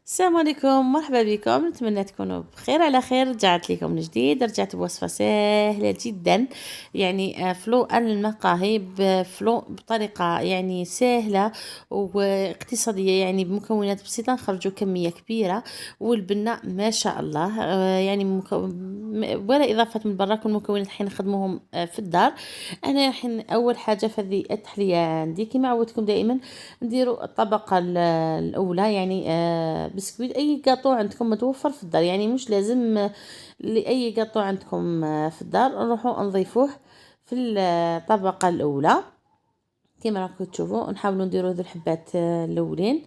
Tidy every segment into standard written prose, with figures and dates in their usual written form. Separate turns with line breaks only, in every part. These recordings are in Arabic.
السلام عليكم، مرحبا بكم. نتمنى تكونوا بخير على خير. رجعت لكم من جديد، رجعت بوصفة سهلة جدا. يعني فلو المقاهي بفلو بطريقة يعني سهلة واقتصادية، يعني بمكونات بسيطة نخرجوا كمية كبيرة. والبناء ما شاء الله يعني ولا إضافة من برا، كل المكونات حين نخدموهم في الدار. أنا حين أول حاجة في هذه التحلية عندي كما عودتكم دائما نديروا الطبقة الأولى، يعني بسكويت أي قاطو عندكم متوفر في الدار، يعني مش لازم لأي قاطو عندكم في الدار نروحوا نضيفوه في الطبقة الأولى. كما راكم تشوفوا نحاولوا نديروا ذو الحبات الأولين،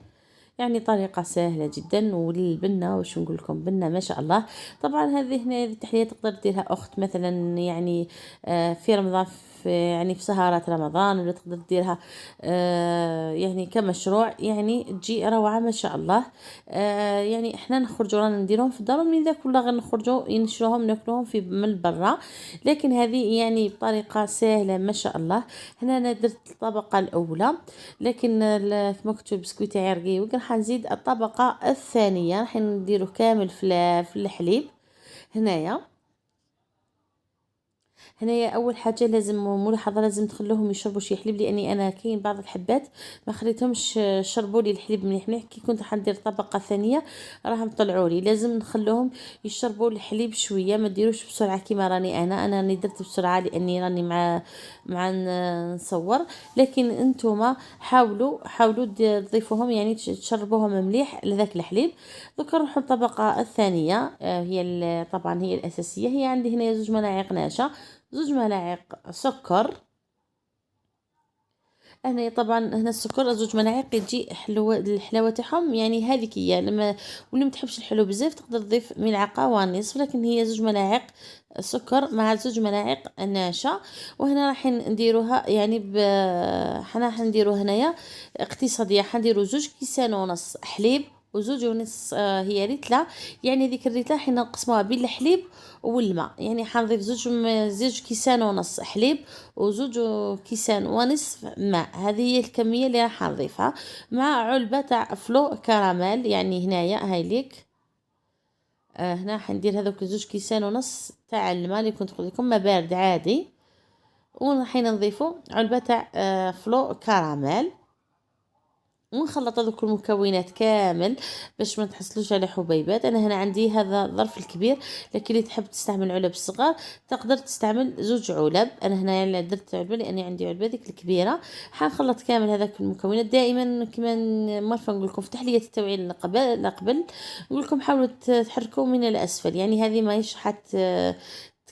يعني طريقة سهلة جدا. والبنة واش نقول لكم، بنة ما شاء الله. طبعا هذه التحلية تقدر ديرها أخت مثلا، يعني في رمضان، يعني في سهرات رمضان، ولا تقدر ديرها يعني كمشروع، يعني تجي روعة ما شاء الله. يعني احنا نخرجوا رانا نديرهم في الدار، من ذاك ولا غير نخرجوا نشروهم ناكلوهم في من برا. لكن هذه يعني بطريقة سهلة ما شاء الله. هنا انا درت الطبقة الأولى، لكن كما كنتو البسكويت تاعي رقيق، راح نزيد الطبقة الثانية، راح نديروه كامل في الحليب. هنايا اول حاجه لازم ملاحظه، لازم تخلوهم يشربوا شي حليب، لاني انا كاين بعض الحبات ما خليتهمش شربوا لي الحليب مليح مليح. كي كنت حندير طبقه ثانيه راهم طلعوا لي، لازم نخلوهم يشربوا الحليب شويه، ما ديروش بسرعه كيما راني انا راني درت بسرعه لاني راني مع نصور. لكن انتوما حاولوا تضيفوهم، يعني تشربوهم مليح لذاك الحليب. دوكا نروحوا الطبقه الثانيه، هي طبعا هي الاساسيه. هي عندي هنا 2 ملاعق نشا، 2 ملاعق سكر. هنا طبعا هنا السكر 2 ملاعق يجي حلوة، الحلاوة تاعهم يعني هذيك هي. لما واللي متحبش الحلو بزاف تقدر تضيف ملعقة ونصف، لكن هي 2 ملاعق سكر مع 2 ملاعق نشا. وهنا راح نديروها يعني حنا حنديرو هنايا اقتصادية، حنديرو 2 كيسان ونص حليب و2 ونص هي ريتلة. يعني ديك الريتلة حين نقسموها بين الحليب والماء، يعني حنضيف 2 كيسان ونص حليب و2 كيسان ونصف ماء. هذه هي الكمية اللي راح نضيفها مع علبة تاع فلو كراميل. يعني هنايا هاي ليك هنا حندير هذوك 2 كيسان ونص تاع الماء اللي كنت قلت لكم ما بارد عادي. وحين نضيفو علبة تاع فلو كراميل، ونخلط هذوك المكونات كامل باش ما تحصلوش على حبيبات. انا هنا عندي هذا الظرف الكبير، لكن اللي تحب تستعمل علب صغار تقدر تستعمل 2 علب. انا هنا درت علبه لاني عندي علبه ديك الكبيره. حنخلط كامل هذاك المكونات. دائما كما مرة نقول لكم في تحليه التوعيه قبل نقول لكم حاولوا تحركوا من الاسفل، يعني هذه ماهيش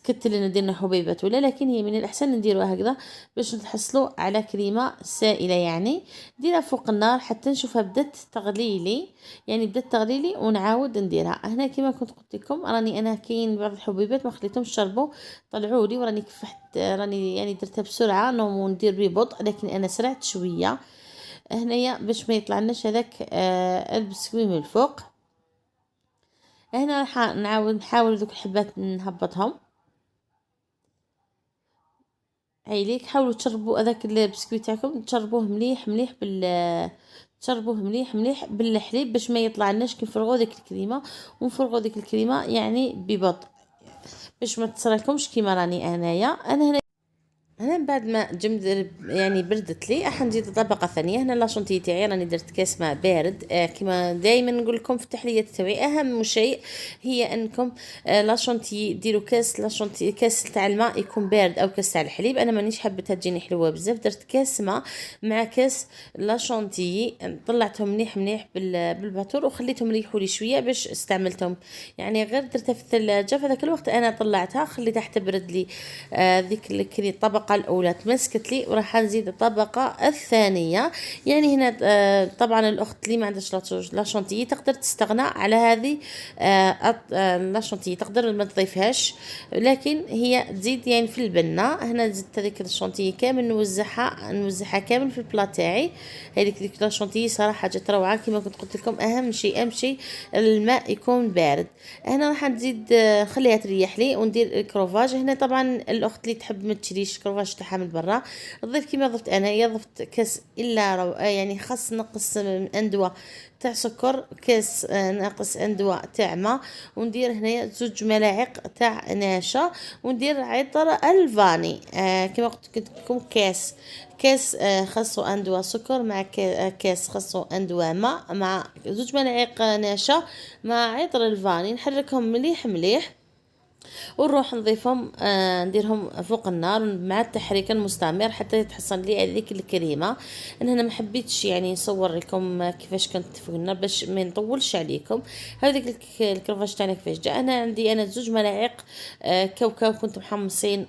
تكتل ان ندير حبيبات ولا، لكن هي من الاحسن نديروها هكذا باش نتحصلوا على كريمه سائله. يعني نديرها فوق النار حتى نشوفها بدات تغليلي، يعني بدات تغليلي ونعاود نديرها. هنا كما كنت قلت لكم راني انا كاين بعض الحبيبات ما خليتهمش شربوا، طلعوا لي، وراني كفحت، راني يعني درتها بسرعه وندير ببطء، لكن انا سرعت شويه هنايا باش ما يطلعلناش هذاك البسكوي من الفوق. هنا راح نحاول ذوك الحبات نهبطهم. هايليك حاولوا تشربوا هذاك البسكويت تاعكم، تشربوه مليح مليح تشربوه مليح مليح بالحليب باش ما يطلعلناش كي نفرغوا ديك الكريمه. ونفرغوا ديك الكريمه يعني ببطء باش ما تصرالكمش كيما راني انا هنا من بعد ما جمد يعني بردت لي راح نزيد طبقه ثانيه. هنا لاشونتي تاعي راني درت كاس ماء بارد. كما دائما نقول لكم في التحليه التوعيه اهم شيء هي انكم لاشونتي ديروا كاس لاشونتي، كاس تاع الماء يكون بارد او كاس تاع الحليب. انا مانيش حبتها تجيني حلوه بزاف، درت كاس ماء مع كاس لاشونتي، طلعتهم مليح مليح بالباتور وخليتهم يريحوا لي شويه باش استعملتهم. يعني غير درتها في الثلاجه في ذاك الوقت انا طلعتها خليتها حتى برد لي. ذيك الطبقة الأولى تمسكت لي، وراح نزيد الطبقة الثانية. يعني هنا طبعا الأخت اللي ما عندهاش لاشونتيي تقدر تستغنى على هذه لاشونتيي، تقدر ما تضيفهاش، لكن هي تزيد يعني في البنة. هنا زدت هذيك الشونتيي كامل نوزعها كامل في البلا تاعي. هذيك لاشونتيي صراحة جات روعة. كما كنت قلت لكم أهم شيء الماء يكون بارد. هنا راح نزيد نخليها تريح لي وندير الكروفاج. هنا طبعا الأخت اللي تحب ما تشريش كروفاج الكروفاج تاعها من برا. نضيف كيما ضفت انايا، ضفت كاس الا يعني خاص نقص من اندوه تاع سكر، كاس ناقص اندوه تاع ماء، وندير هنايا 2 ملاعق تاع نشا، وندير عطر الفاني كما قلت لكم كاس خاصو اندوه سكر مع كاس خاصو اندوه ماء مع 2 ملاعق نشا مع عطر الفاني. نحركهم مليح مليح ونروح نضيفهم نديرهم فوق النار مع التحريك المستمر حتى تحصل لي هذيك الكريمه. انا هنا ما حبيتش يعني نصور لكم كيفاش كانت في النار باش ما نطولش عليكم. هذيك الكرفاج تاعنا كيفاش جاء. انا عندي 2 ملاعق كاوكاو كنت محمصين.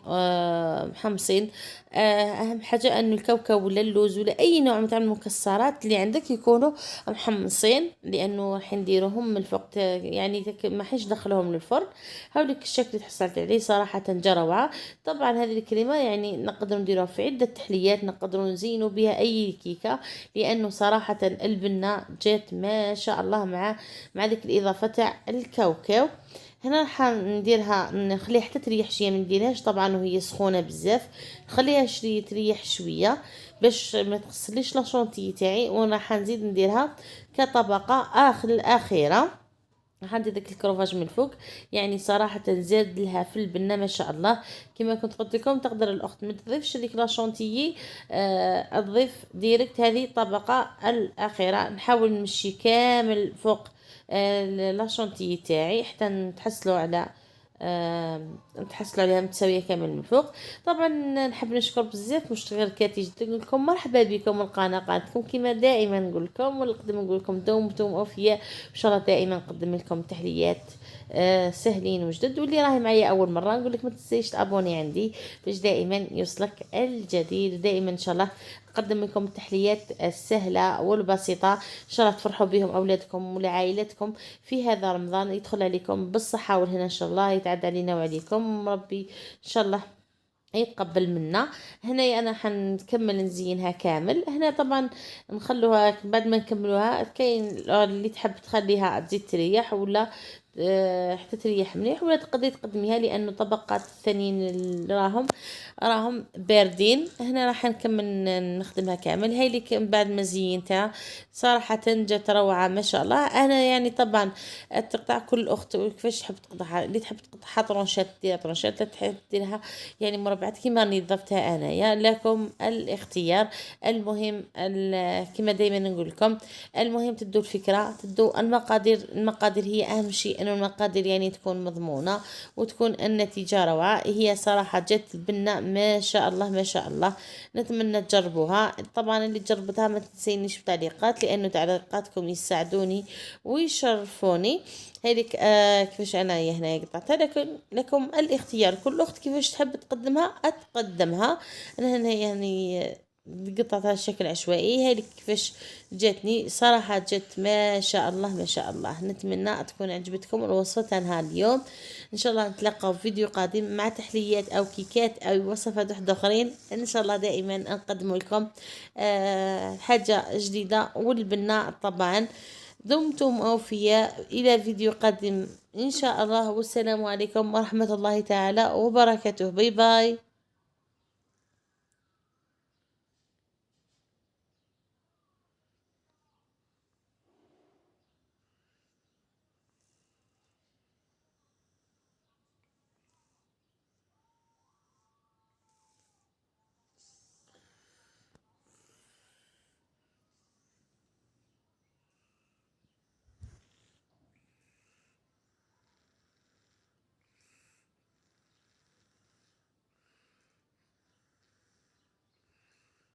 اهم حاجه انه الكاوكاو ولا اللوز ولا اي نوع من المكسرات اللي عندك يكونوا محمصين، لانه راح نديروهم من الفوق يعني ما حيش ندخلهم للفرن. هاوليك الشكل اللي حصلت عليه صراحه جا روعه. طبعا هذه الكريمه يعني نقدر نديروها في عده تحليات، نقدر نزينوا بها اي كيكه، لانه صراحه البنه جات ما شاء الله مع ذيك الاضافه تاع الكاوكاو. هنا راح نديرها نخليها حتى تريح شويه، ما نديرهاش طبعا وهي سخونه بزاف، نخليها شويه تريح شويه باش ما تغسليش لاشونتي تاعي. وراح نزيد نديرها كطبقه الاخيره. راح ندير داك الكروفاج من الفوق، يعني صراحه زاد لها في البنه ما شاء الله. كما كنت قلت لكم تقدر الاخت ما تضيفش ديك لاشونتيي، تضيف ديريكت هذه الطبقه الاخيره. نحاول نمشي كامل فوق لاشونتيي تاعي حتى نتحصلوا عليها متساويه كامل من فوق. طبعا نحب نشكر بزاف مشتركاتي جدا، نقول لكم مرحبا بكم القناه قناتكم كما دائما نقول لكم، ونقدم نقول لكم دومتم اوفياء ان شاء الله. دائما نقدم لكم تحليات سهلين وجدد. واللي راهي معايا اول مره نقول لك ما تنسيش تابوني عندي باش دائما يوصلك الجديد. دائما ان شاء الله نقدم لكم التحليات السهله والبسيطه، ان شاء الله تفرحوا بهم اولادكم ولعائلتكم في هذا رمضان، يدخل عليكم بالصحه والهنا ان شاء الله، يتعدى علينا وعليكم ربي ان شاء الله يتقبل منا. هنا انا حنكمل نزينها كامل. هنا طبعا نخلوها بعد ما نكملوها، كاين اللي تحب تخليها تزيد تريح ولا حتى تريح مليح، ولا تقدري تقدميها لانه طبقات الثانيين اللي راهم باردين. هنا راح نكمل نخدمها كامل. هاي اللي بعد ما زينتها صراحه جات روعه ما شاء الله. انا يعني طبعا تقطع كل اخت كيفاش تحب تقطعها، اللي تحب تقطعها طرونشات ديرها طرونشات، لا تحب ديرها يعني مربعات كيما راني ضفتها انايا، لكم الاختيار. المهم كما دائما نقول لكم المهم تدوا الفكره، تدوا المقادير هي اهم شيء، انه المقادير يعني تكون مضمونه وتكون النتيجه روعه. هي صراحه جت البنه ما شاء الله ما شاء الله. نتمنى تجربوها. طبعا اللي جربتها ما تنسينيش بتعليقات، لانه تعليقاتكم يساعدوني ويشرفوني. هذيك كيفاش انا هنا قطعتها، لكم الاختيار، كل اخت كيفاش تحب تقدمها. انا هنا يعني قطعتها بشكل عشوائي. هذه كيفاش جاتني صراحه جت ما شاء الله ما شاء الله. نتمنى تكون عجبتكم الوصفه تاعنا اليوم. ان شاء الله نتلاقاو في فيديو قادم مع تحليات او كيكات او وصفات واحده اخرين ان شاء الله. دائما نقدم لكم حاجه جديده والبناء طبعا. دمتم اوفياء، الى فيديو قادم ان شاء الله، والسلام عليكم ورحمه الله تعالى وبركاته. باي باي.